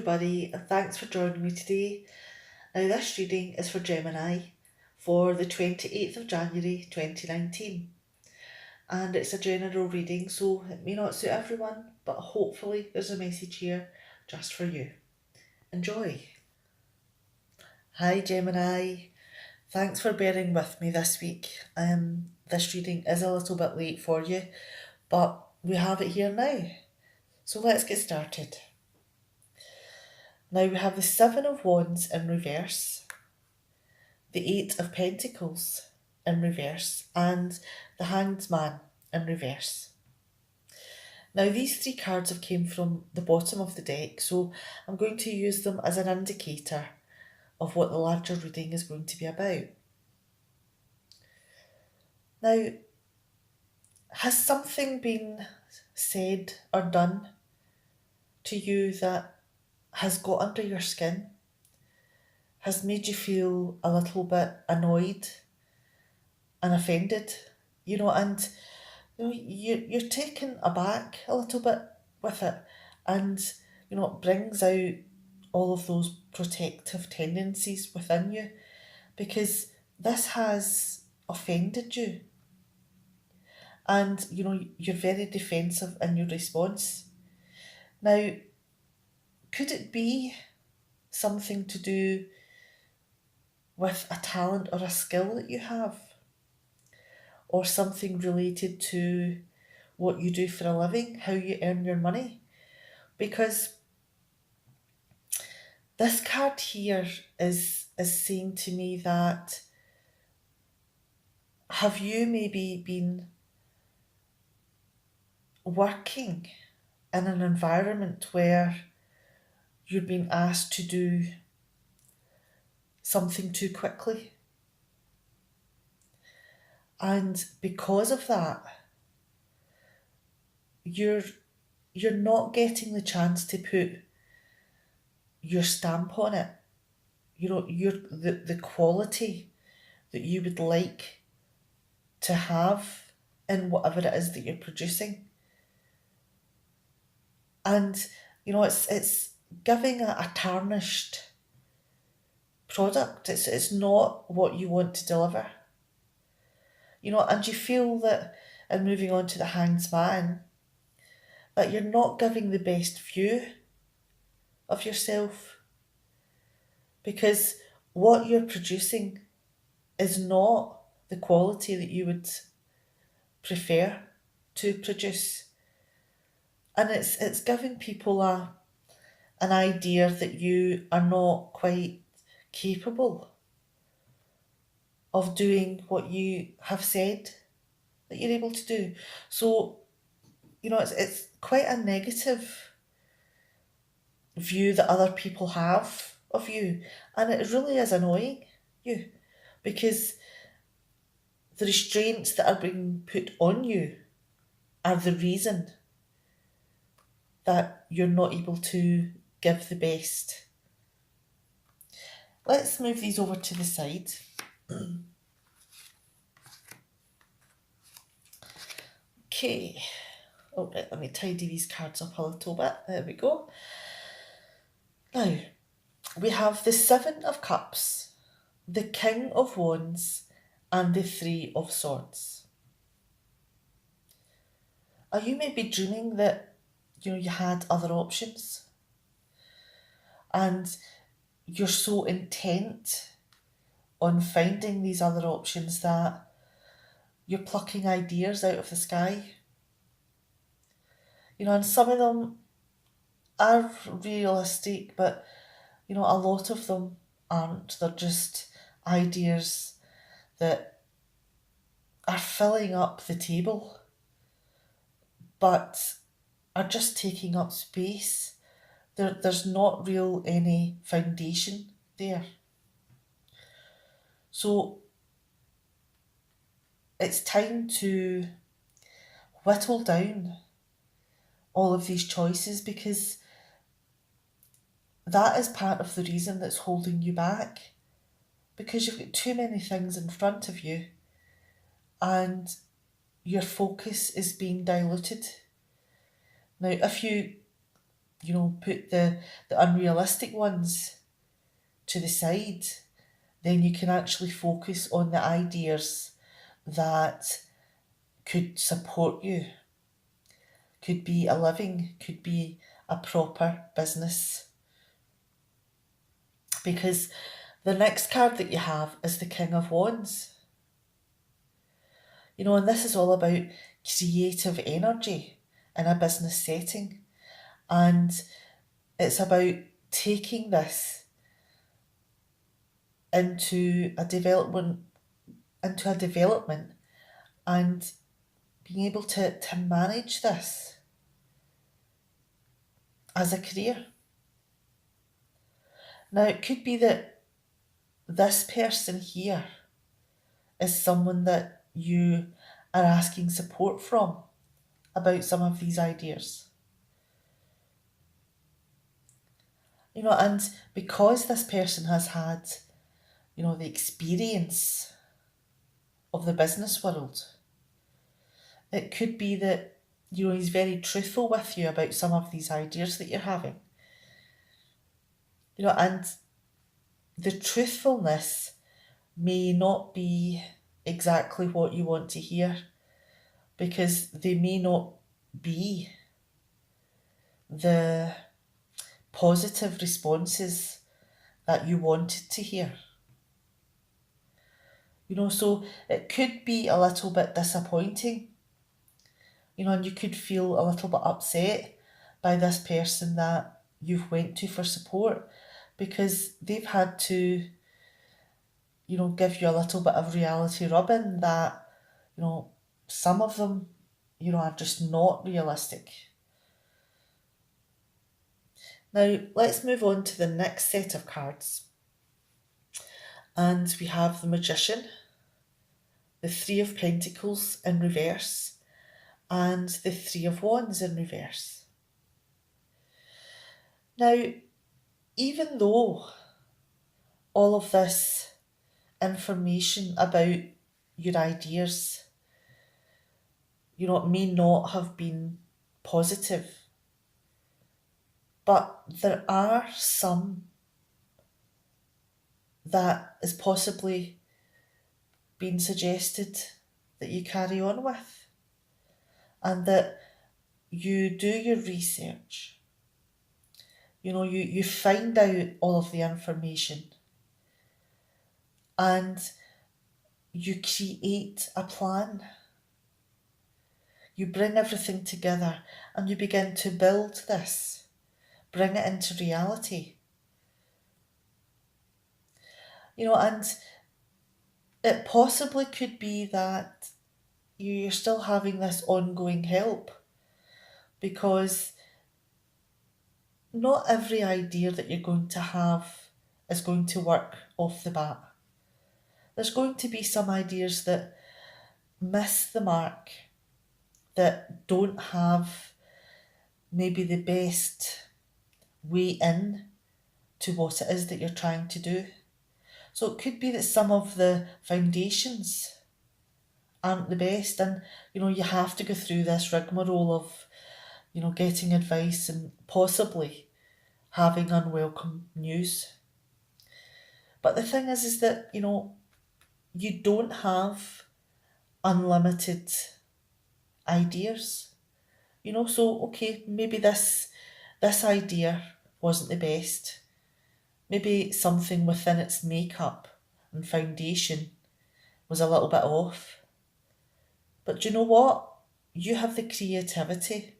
everybody, and thanks for joining me today. Now, this reading is for Gemini for the 28th of January 2019, and it's a general reading, so it may not suit everyone, but hopefully there's a message here just for you. Enjoy. Hi, Gemini. Thanks for bearing with me this week. This reading is a little bit late for you, but we have it here now. So let's get started. Now we have the Seven of Wands in reverse, the Eight of Pentacles in reverse, and the Hanged Man in reverse. Now these three cards have came from the bottom of the deck, so I'm going to use them as an indicator of what the larger reading is going to be about. Now, has something been said or done to you that has got under your skin, has made you feel a little bit annoyed and offended, and you're taken aback a little bit with it, and it brings out all of those protective tendencies within you, because this has offended you, and you're very defensive in your response. Now, could it be something to do with a talent or a skill that you have, or something related to what you do for a living, how you earn your money? Because this card here is saying to me that, have you maybe been working in an environment where you're being asked to do something too quickly? And because of that, you're not getting the chance to put your stamp on it. The quality that you would like to have in whatever it is that you're producing. And it's giving a tarnished product. It's not what you want to deliver. And you feel that, and moving on to the Hanged Man, that you're not giving the best view of yourself, because what you're producing is not the quality that you would prefer to produce. And it's giving people an idea that you are not quite capable of doing what you have said that you're able to do. So, it's quite a negative view that other people have of you, and it really is annoying you, because the restraints that are being put on you are the reason that you're not able to give the best. Let's move these over to the side. Okay. Oh, right, let me tidy these cards up a little bit. There we go. Now, we have the Seven of Cups, the King of Wands, and the Three of Swords. Are you maybe dreaming that, you had other options? And you're so intent on finding these other options that you're plucking ideas out of the sky. And some of them are realistic, but a lot of them aren't. They're just ideas that are filling up the table, but are just taking up space. There's not real any foundation there. So it's time to whittle down all of these choices, because that is part of the reason that's holding you back, because you've got too many things in front of you and your focus is being diluted. Now, if you put the unrealistic ones to the side, then you can actually focus on the ideas that could support you, could be a living, could be a proper business. Because the next card that you have is the King of Wands. And this is all about creative energy in a business setting. And it's about taking this into a development and being able to manage this as a career. Now, it could be that this person here is someone that you are asking support from about some of these ideas. And because this person has had, the experience of the business world, it could be that, he's very truthful with you about some of these ideas that you're having. And the truthfulness may not be exactly what you want to hear, because they may not be the positive responses that you wanted to hear. So it could be a little bit disappointing, and you could feel a little bit upset by this person that you've went to for support, because they've had to, give you a little bit of reality rubbing that, some of them, are just not realistic. Now, let's move on to the next set of cards. And we have the Magician, the Three of Pentacles in reverse, and the Three of Wands in reverse. Now, even though all of this information about your ideas, it may not have been positive, but there are some that is possibly being suggested that you carry on with, and that you do your research. You find out all of the information, and you create a plan. You bring everything together and you begin to build this, bring it into reality. And it possibly could be that you're still having this ongoing help, because not every idea that you're going to have is going to work off the bat. There's going to be some ideas that miss the mark, that don't have maybe the best way in to what it is that you're trying to do. So it could be that some of the foundations aren't the best, and you have to go through this rigmarole of getting advice and possibly having unwelcome news. But the thing is that you don't have unlimited ideas. So okay, maybe this idea wasn't the best. Maybe something within its makeup and foundation was a little bit off. But you know what? You have the creativity,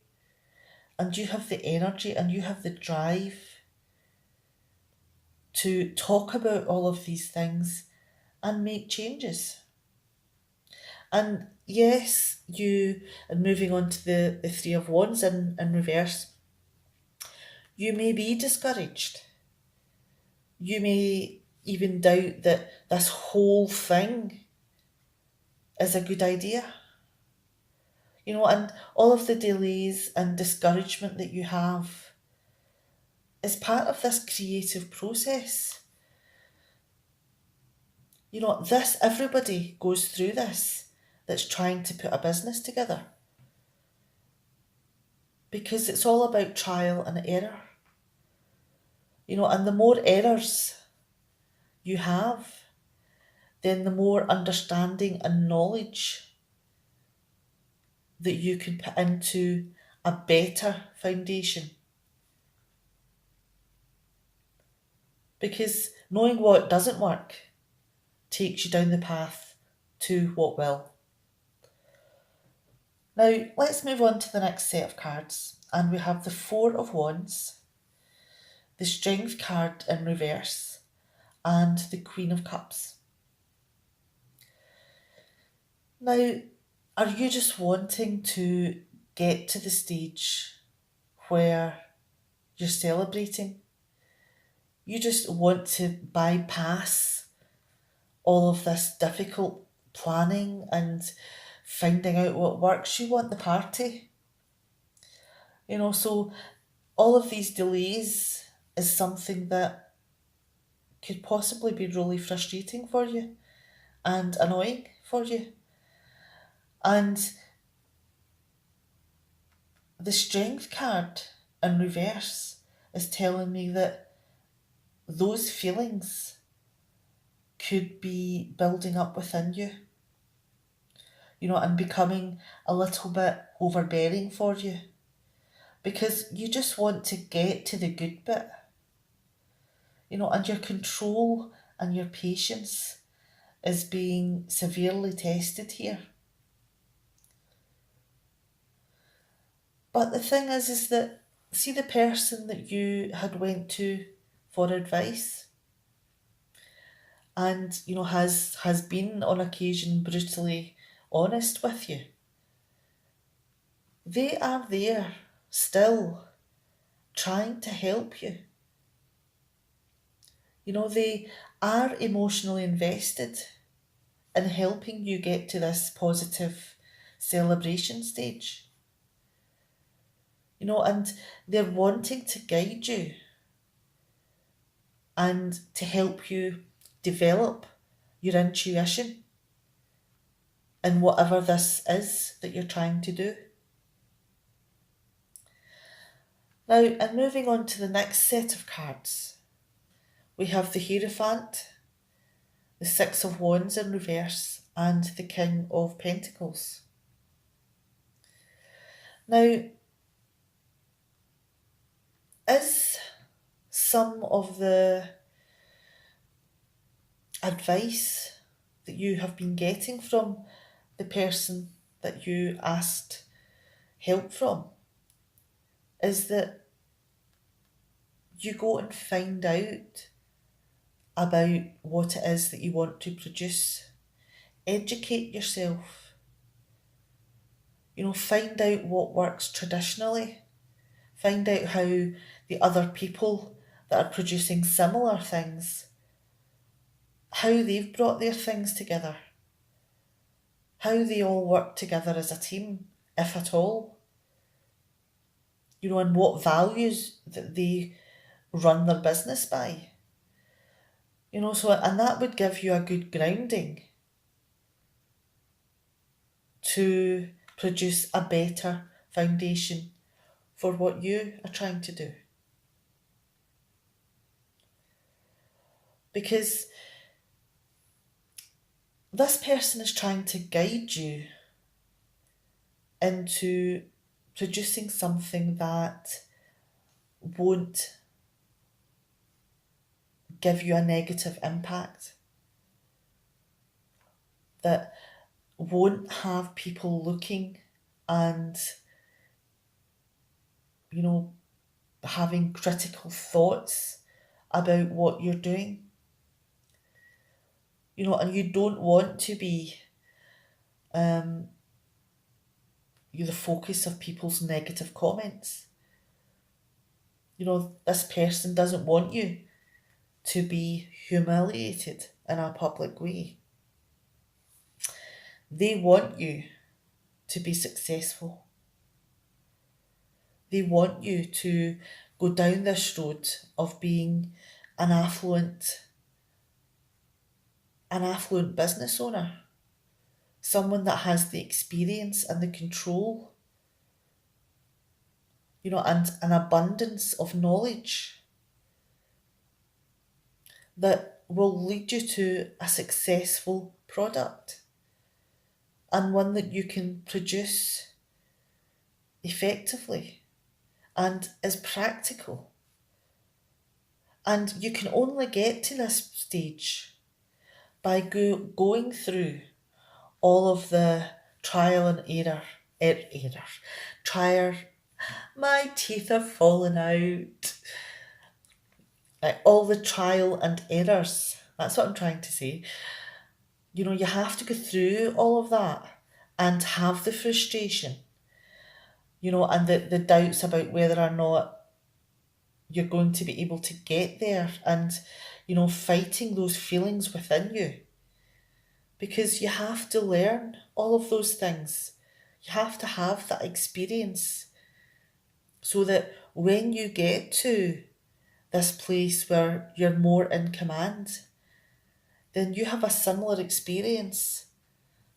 and you have the energy, and you have the drive to talk about all of these things and make changes. And yes, and moving on to the Three of Wands in reverse, you may be discouraged. You may even doubt that this whole thing is a good idea. And all of the delays and discouragement that you have is part of this creative process. Everybody goes through this that's trying to put a business together. because it's all about trial and error. And the more errors you have, then the more understanding and knowledge that you can put into a better foundation. Because knowing what doesn't work takes you down the path to what will. Now, let's move on to the next set of cards. And we have the Four of Wands, the Strength card in reverse, and the Queen of Cups. Now, are you just wanting to get to the stage where you're celebrating? You just want to bypass all of this difficult planning and finding out what works. You want the party. So all of these delays is something that could possibly be really frustrating for you and annoying for you. And the Strength card in reverse is telling me that those feelings could be building up within you, and becoming a little bit overbearing for you, because you just want to get to the good bit, and your control and your patience is being severely tested here. But the thing is that, see the person that you had went to for advice and, has been on occasion brutally honest with you. They are there still trying to help you. They are emotionally invested in helping you get to this positive celebration stage. And they're wanting to guide you and to help you develop your intuition in whatever this is that you're trying to do. Now, and moving on to the next set of cards, we have the Hierophant, the Six of Wands in reverse, and the King of Pentacles. Now, is some of the advice that you have been getting from the person that you asked help from, is that you go and find out about what it is that you want to produce. Educate yourself. Find out what works traditionally. Find out how the other people that are producing similar things, how they've brought their things together. How they all work together as a team, if at all. And what values that they run their business by. And that would give you a good grounding to produce a better foundation for what you are trying to do. Because this person is trying to guide you into producing something that won't give you a negative impact, that won't have people looking and, having critical thoughts about what you're doing. And you don't want to be you're the focus of people's negative comments. This person doesn't want you to be humiliated in a public way. They want you to be successful. They want you to go down this road of being an affluent business owner, someone that has the experience and the control and an abundance of knowledge that will lead you to a successful product and one that you can produce effectively and is practical. And you can only get to this stage by going through all of the trial and error, trial, my teeth are falling out. Like all the trial and errors. That's what I'm trying to say. You have to go through all of that and have the frustration, and the doubts about whether or not you're going to be able to get there and, fighting those feelings within you. Because you have to learn all of those things. You have to have that experience so that when you get to this place where you're more in command, then you have a similar experience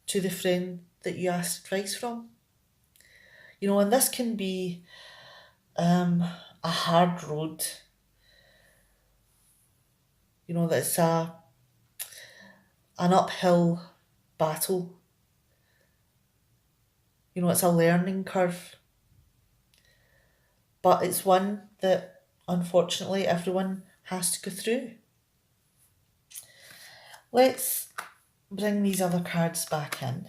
to the friend that you asked advice from. And this can be a hard road. That's an uphill battle. It's a learning curve. But it's one that unfortunately everyone has to go through. Let's bring these other cards back in.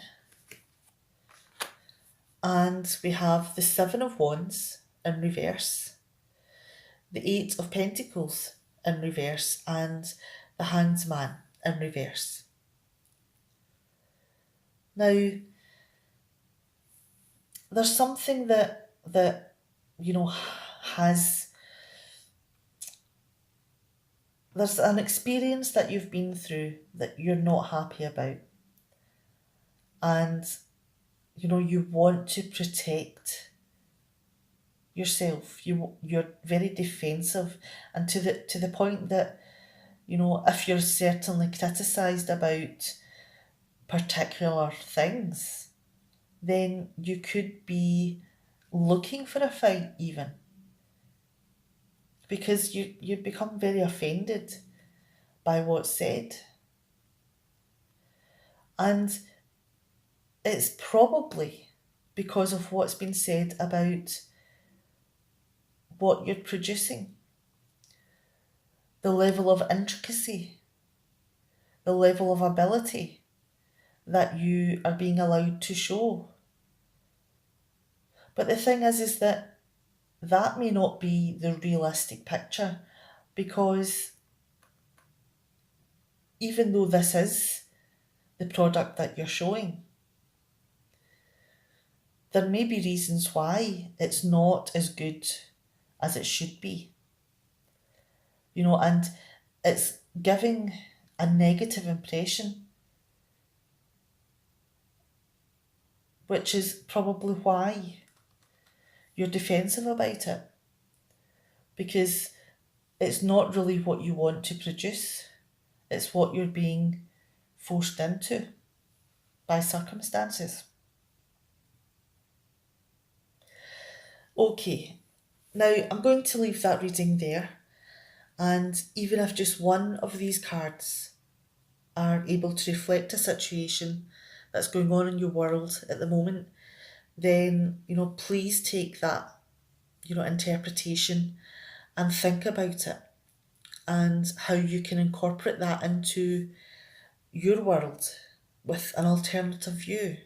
And we have the Seven of Wands in reverse, the Eight of Pentacles in reverse, and the Hanged Man in reverse. Now, there's something that has... There's an experience that you've been through that you're not happy about. And, you want to protect yourself. You're very defensive, and to the point that, if you're certainly criticised about particular things, then you could be looking for a fight even. Because you become very offended by what's said. And it's probably because of what's been said about what you're producing. The level of intricacy, the level of ability that you are being allowed to show. But the thing is that may not be the realistic picture, because even though this is the product that you're showing, there may be reasons why it's not as good as it should be. And it's giving a negative impression, which is probably why you're defensive about it, because it's not really what you want to produce. It's what you're being forced into by circumstances. Okay, now I'm going to leave that reading there, and even if just one of these cards are able to reflect a situation that's going on in your world at the moment, then, please take that, interpretation and think about it and how you can incorporate that into your world with an alternative view.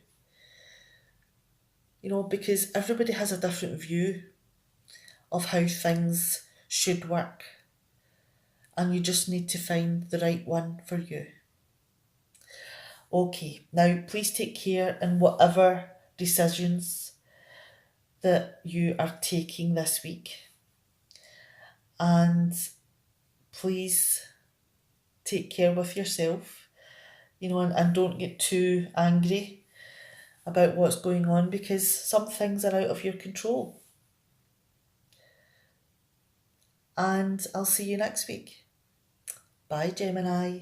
Because everybody has a different view of how things should work, and you just need to find the right one for you. Okay, now please take care in whatever decisions that you are taking this week. And please take care with yourself, and don't get too angry about what's going on, because some things are out of your control. And I'll see you next week. Bye, Gemini.